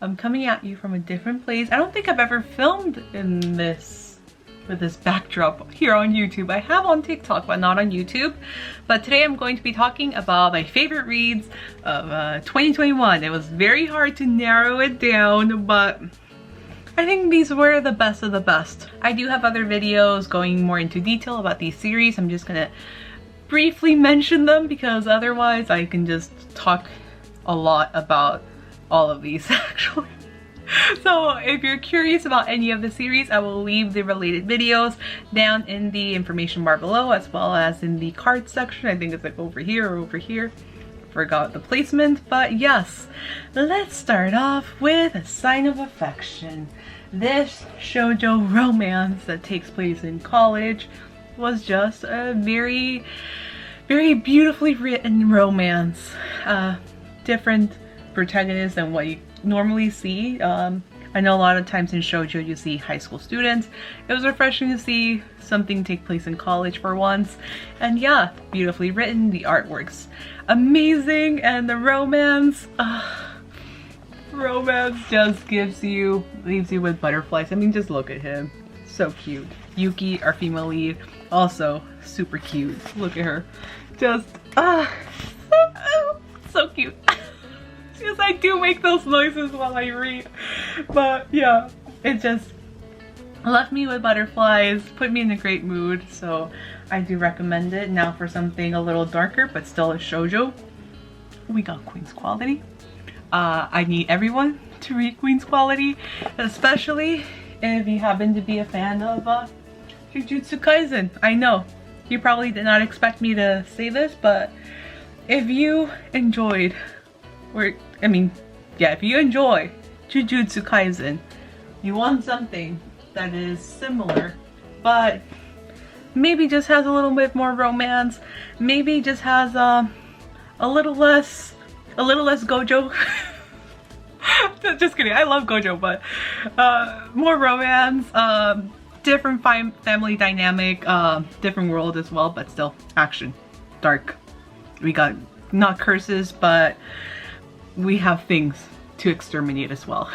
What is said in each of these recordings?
I'm coming at you from a different place. I don't think I've ever filmed in this with this backdrop here on YouTube. I have on TikTok, but not on YouTube. But today I'm going to be talking about my favorite reads of 2021. It was very hard to narrow it down, but I think these were the best of the best. I do have other videos going more into detail about these series. I'm just gonna briefly mention them because otherwise I can just talk a lot about all of these actually. So if you're curious about any of the series, I will leave the related videos down in the information bar below, as well as in the card section. I think it's like over here or over here. Forgot the placement, but yes. Let's start off with A Sign of Affection. This shoujo romance that takes place in college was just a very, very beautifully written romance. Different protagonists than what you normally see. I know a lot of times in shoujo you see high school students. It was refreshing to see something take place in college for once. And yeah, beautifully written, the artwork's amazing, and the romance, romance just leaves you with butterflies. I mean, just look at him, so cute. Yuki, our female lead, also super cute. Look at her, just so cute. Because I do make those noises while I read, but yeah, it just left me with butterflies, put me in a great mood, so I do recommend it. Now for something a little darker but still a shoujo, we got Queen's Quality. I need everyone to read Queen's Quality, especially if you happen to be a fan of Jujutsu Kaisen. I know you probably did not expect me to say this, but if you enjoyed, if you enjoy Jujutsu Kaisen, you want something that is similar, but maybe just has a little bit more romance, maybe just has a little less gojo. Just kidding, I love gojo, but more romance, different family dynamic, different world as well, but still action, dark. We got not curses, but we have things to exterminate as well.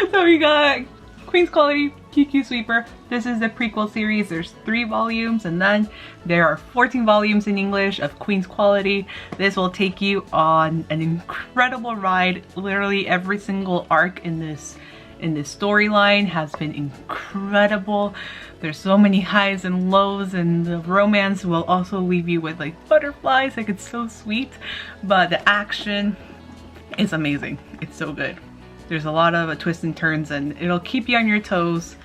So we got Queen's Quality, QQ Sweeper. This is the prequel series. There's 3 volumes, and then there are 14 volumes in English of Queen's Quality. This will take you on an incredible ride. Literally every single arc in this storyline has been incredible. There's so many highs and lows, and the romance will also leave you with like butterflies. Like, it's so sweet, but the action is amazing. It's so good. There's a lot of twists and turns, and it'll keep you on your toes.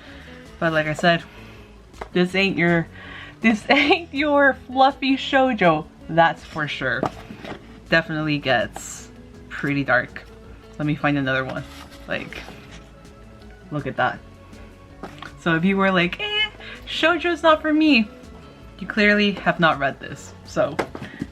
But like I said, this ain't your fluffy shoujo, that's for sure. Definitely gets pretty dark. Let me find another one. Like, look at that. So if you were like, shoujo's not for me, you clearly have not read this. So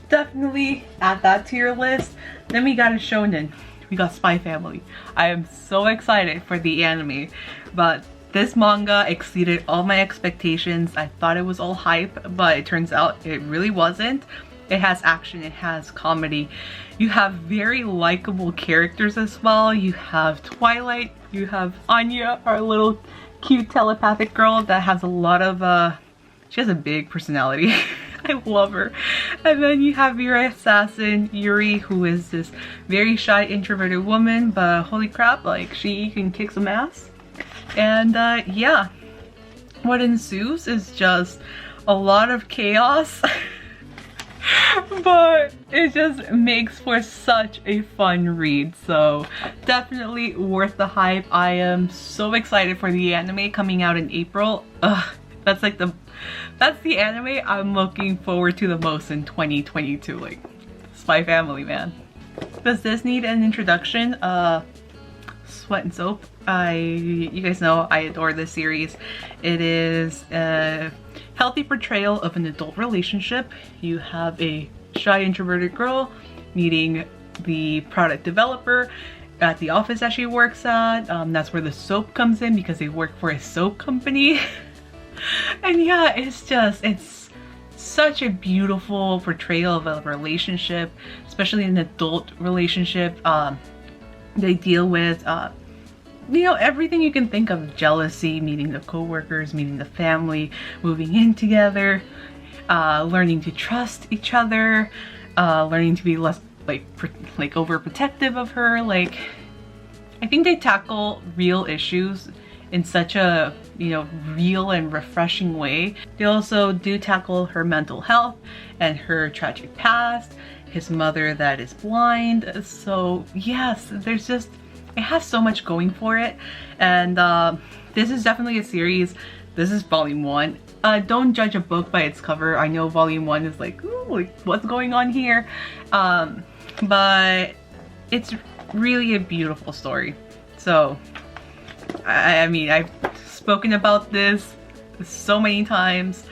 definitely add that to your list. Then we got a shonen. We got Spy Family. I am so excited for the anime, but this manga exceeded all my expectations. I thought it was all hype, but it turns out it really wasn't. It has action, it has comedy. You have very likable characters as well. You have Twilight, you have Anya, our little cute telepathic girl that has a lot of, she has a big personality. I love her. And then you have your assassin, Yuri, who is this very shy, introverted woman, but holy crap, like, she can kick some ass. And yeah, what ensues is just a lot of chaos. But it just makes for such a fun read, so definitely worth the hype. I am so excited for the anime coming out in April. That's the anime I'm looking forward to the most in 2022. Like, Spy Family, man. Does this need an introduction? Sweat and Soap. You guys know I adore this series. It is a healthy portrayal of an adult relationship. You have a shy, introverted girl meeting the product developer at the office that she works at. That's where the soap comes in, because they work for a soap company. And yeah, it's such a beautiful portrayal of a relationship, especially an adult relationship. They deal with you know, everything you can think of: jealousy, meeting the co-workers, meeting the family, moving in together, learning to trust each other, learning to be less like overprotective of her. Like, I think they tackle real issues in such a, you know, real and refreshing way. They also do tackle her mental health and her tragic past, his mother that is blind. So yes, there's just, it has so much going for it. And this is definitely a series. This is volume 1. Don't judge a book by its cover. I know volume 1 is like, ooh, like, what's going on here? But it's really a beautiful story. So I mean, I've spoken about this so many times.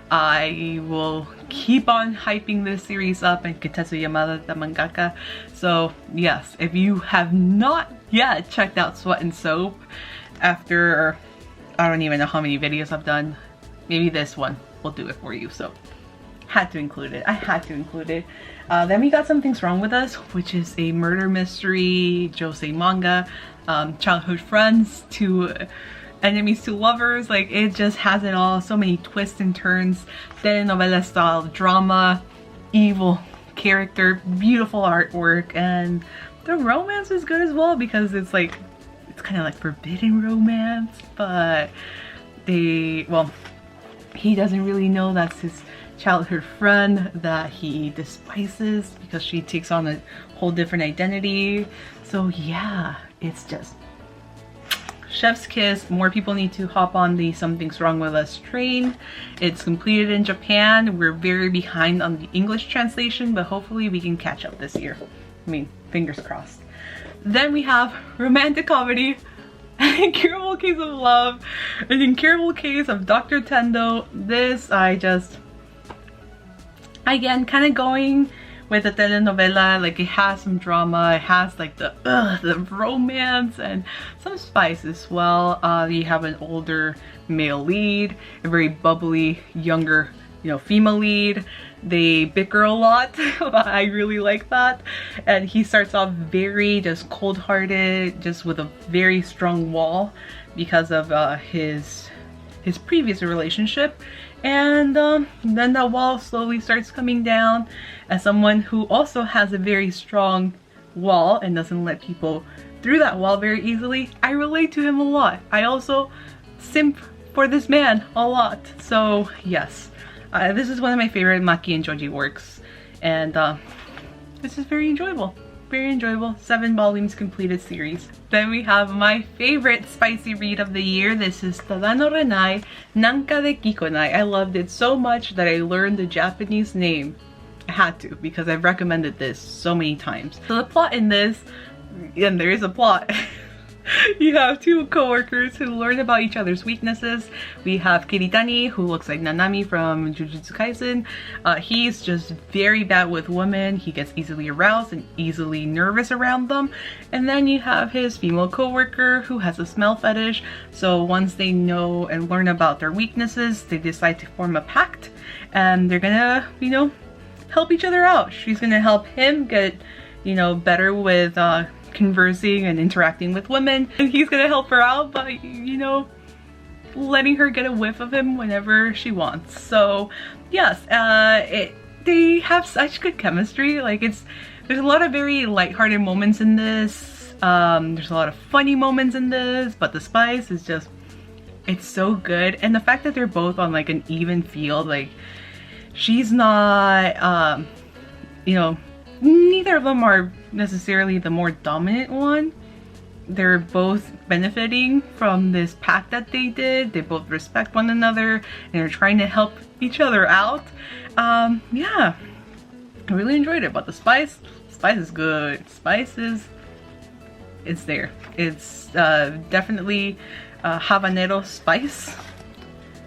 I will keep on hyping this series up, and Kitetsu Yamada, the mangaka. So yes, if you have not yet checked out Sweat and Soap, after I don't even know how many videos I've done, maybe this one will do it for you. So had to include it. I had to include it. Then we got Something's Wrong With Us, which is a murder mystery josei manga. Childhood friends to enemies to lovers. Like, it just has it all. So many twists and turns. Telenovela style drama, evil character, beautiful artwork, and the romance is good as well, because it's like, it's kind of like forbidden romance, but he doesn't really know that's his childhood friend that he despises, because she takes on a whole different identity. So yeah, it's just chef's kiss. More people need to hop on the Something's Wrong With Us train. It's completed in Japan. We're very behind on the English translation, but hopefully we can catch up this year. I mean, fingers crossed. Then we have romantic comedy, An Incurable Case of Love, An Incurable Case of Dr. Tendo. This, again, kind of going with the telenovela. Like, it has some drama, it has like the romance and some spice as well. You have an older male lead, a very bubbly younger, you know, female lead. They bicker a lot, but I really like that. And he starts off very just cold-hearted, just with a very strong wall because of his previous relationship. And then that wall slowly starts coming down. As someone who also has a very strong wall and doesn't let people through that wall very easily, I relate to him a lot. I also simp for this man a lot. So yes, this is one of my favorite Maki and Joji works, and this is very enjoyable. Very enjoyable. 7 volumes completed series. Then we have my favorite spicy read of the year. This is Tadano Renai, Nanka de Kikkonai. I loved it so much that I learned the Japanese name. I had to, because I've recommended this so many times. So the plot in this, and there is a plot. You have 2 co-workers who learn about each other's weaknesses. We have Kiritani, who looks like Nanami from Jujutsu Kaisen. He's just very bad with women. He gets easily aroused and easily nervous around them. And then you have his female co-worker who has a smell fetish. So once they know and learn about their weaknesses, they decide to form a pact, and they're gonna, you know, help each other out. She's gonna help him get, you know, better with conversing and interacting with women, and he's gonna help her out by, you know, letting her get a whiff of him whenever she wants. So yes, they have such good chemistry. Like, there's a lot of very lighthearted moments in this. There's a lot of funny moments in this, but the spice is just, it's so good. And the fact that they're both on like an even field, like, she's not you know, neither of them are necessarily the more dominant one. They're both benefiting from this pact that they did. They both respect one another and they're trying to help each other out. Yeah, I really enjoyed it. But the spice is good. Spice is, it's there. It's definitely habanero spice.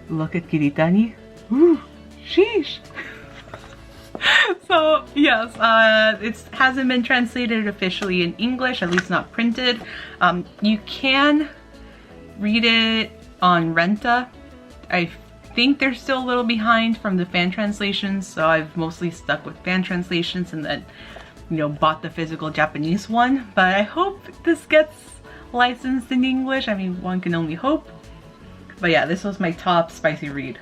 Look at Kiritani. Ooh, sheesh. So yes, it hasn't been translated officially in English, at least not printed. You can read it on Renta. I think they're still a little behind from the fan translations, so I've mostly stuck with fan translations and then you know, bought the physical Japanese one, but I hope this gets licensed in English. I mean, one can only hope. But yeah, this was my top spicy read.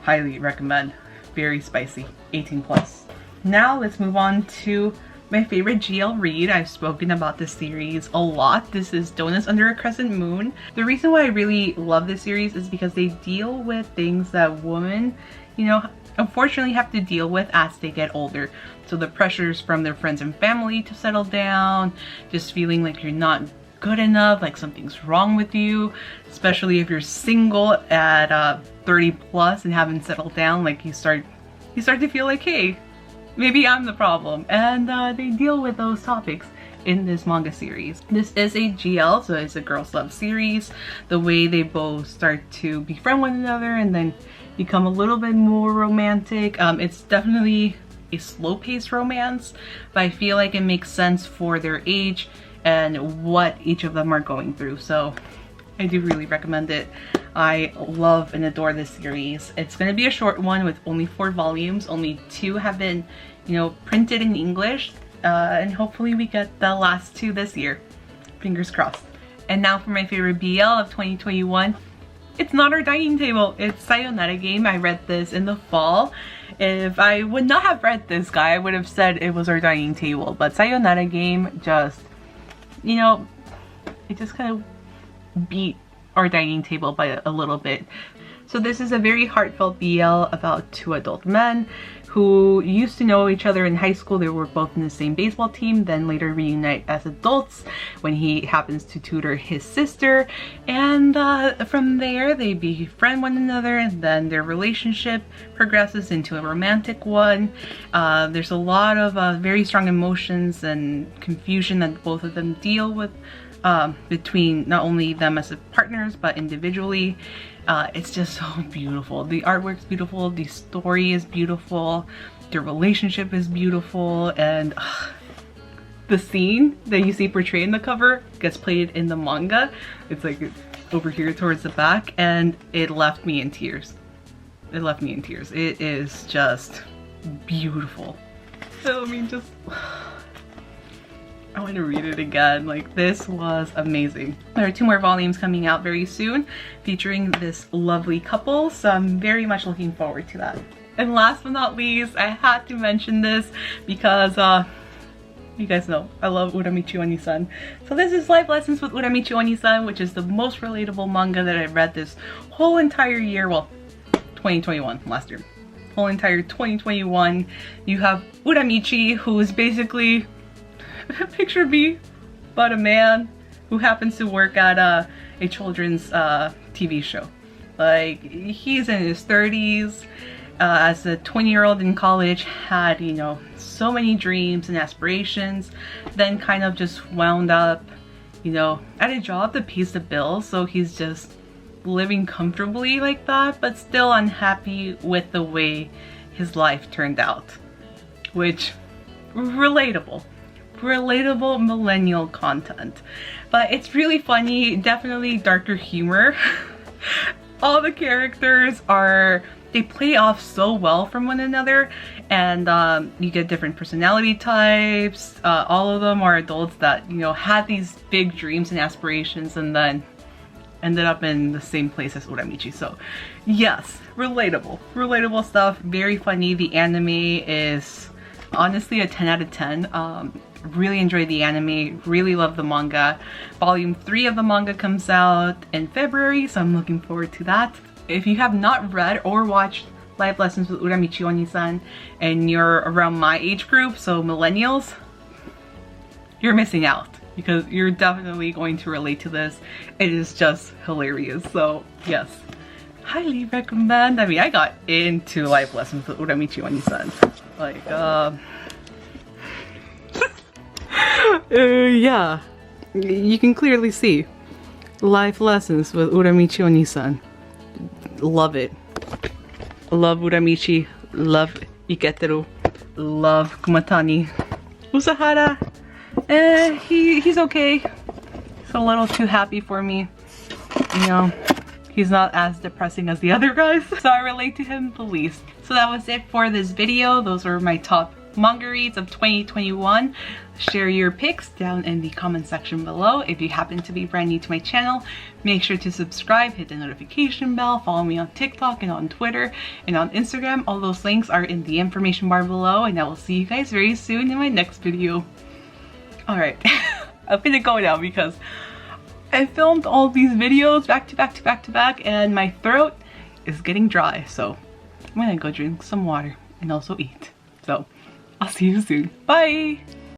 Highly recommend. Very spicy. 18+. Now let's move on to my favorite GL read. I've spoken about this series a lot. This is Doughnuts Under a Crescent Moon. The reason why I really love this series is because they deal with things that women, you know, unfortunately have to deal with as they get older. So the pressures from their friends and family to settle down, just feeling like you're not good enough, like something's wrong with you, especially if you're single at 30+ and haven't settled down. Like you start to feel like, hey, maybe I'm the problem. And they deal with those topics in this manga series. This is a GL, so it's a girls love series. The way they both start to befriend one another and then become a little bit more romantic. It's definitely a slow-paced romance, but I feel like it makes sense for their age and what each of them are going through. So I do really recommend it. I love and adore this series. It's going to be a short one with only 4 volumes. Only 2 have been, you know, printed in English, and hopefully we get the last 2 this year. Fingers crossed. And now for my favorite BL of 2021. It's not our dining table, it's Sayonara Game. I read this in the fall. If I would not have read this guy, I would have said it was our dining table. But Sayonara Game just, you know, it just kind of beat our dining table by a little bit. So this is a very heartfelt BL about 2 adult men who used to know each other in high school. They were both in the same baseball team, then later reunite as adults when he happens to tutor his sister. And from there, they befriend one another, and then their relationship progresses into a romantic one. There's a lot of very strong emotions and confusion that both of them deal with between not only them as partners, but individually. It's just so beautiful. The artwork's beautiful, the story is beautiful, the relationship is beautiful, and the scene that you see portrayed in the cover gets played in the manga. It's like over here towards the back, and it left me in tears. It left me in tears. It is just beautiful. I mean, just I want to read it again. Like, this was amazing. There are 2 more volumes coming out very soon featuring this lovely couple, so I'm very much looking forward to that. And last but not least, I had to mention this because you guys know I love Uramichi Oniisan. So this is Life Lessons with Uramichi Oniisan, which is the most relatable manga that I've read this whole entire year. Well, 2021, last year. Whole entire 2021. You have Uramichi, who is basically picture me, but a man who happens to work at a children's TV show. Like, he's in his 30s, as a 20-year-old in college, had, you know, so many dreams and aspirations, then kind of just wound up, you know, at a job that pays the bills, so he's just living comfortably like that, but still unhappy with the way his life turned out. Which, relatable millennial content. But it's really funny, definitely darker humor. All the characters they play off so well from one another, and you get different personality types. All of them are adults that, you know, had these big dreams and aspirations and then ended up in the same place as Uramichi. So yes, relatable stuff, very funny. The anime is honestly a 10 out of 10. Really enjoyed the anime, really love the manga. Volume 3 of the manga comes out in February, so I'm looking forward to that. If you have not read or watched Life Lessons with Uramichi Oniisan and you're around my age group, so millennials, you're missing out because you're definitely going to relate to this. It is just hilarious. So yes, highly recommend. I mean, I got into Life Lessons with Uramichi Oniisan. Like, yeah, you can clearly see Life Lessons with Uramichi Oniisan. Love it. Love Uramichi. Love Iketeru. Love Kumatani. Usahara, he's okay. He's a little too happy for me. You know, he's not as depressing as the other guys, so I relate to him the least. So that was it for this video. Those were my top manga reads of 2021. Share your picks down in the comment section below. If you happen to be brand new to my channel, make sure to subscribe, hit the notification bell, follow me on TikTok and on Twitter and on Instagram. All those links are in the information bar below, and I will see you guys very soon in my next video. Alright, I'm gonna go now because I filmed all these videos back to back to back to back and my throat is getting dry, so I'm gonna go drink some water and also eat. So I'll see you soon. Bye!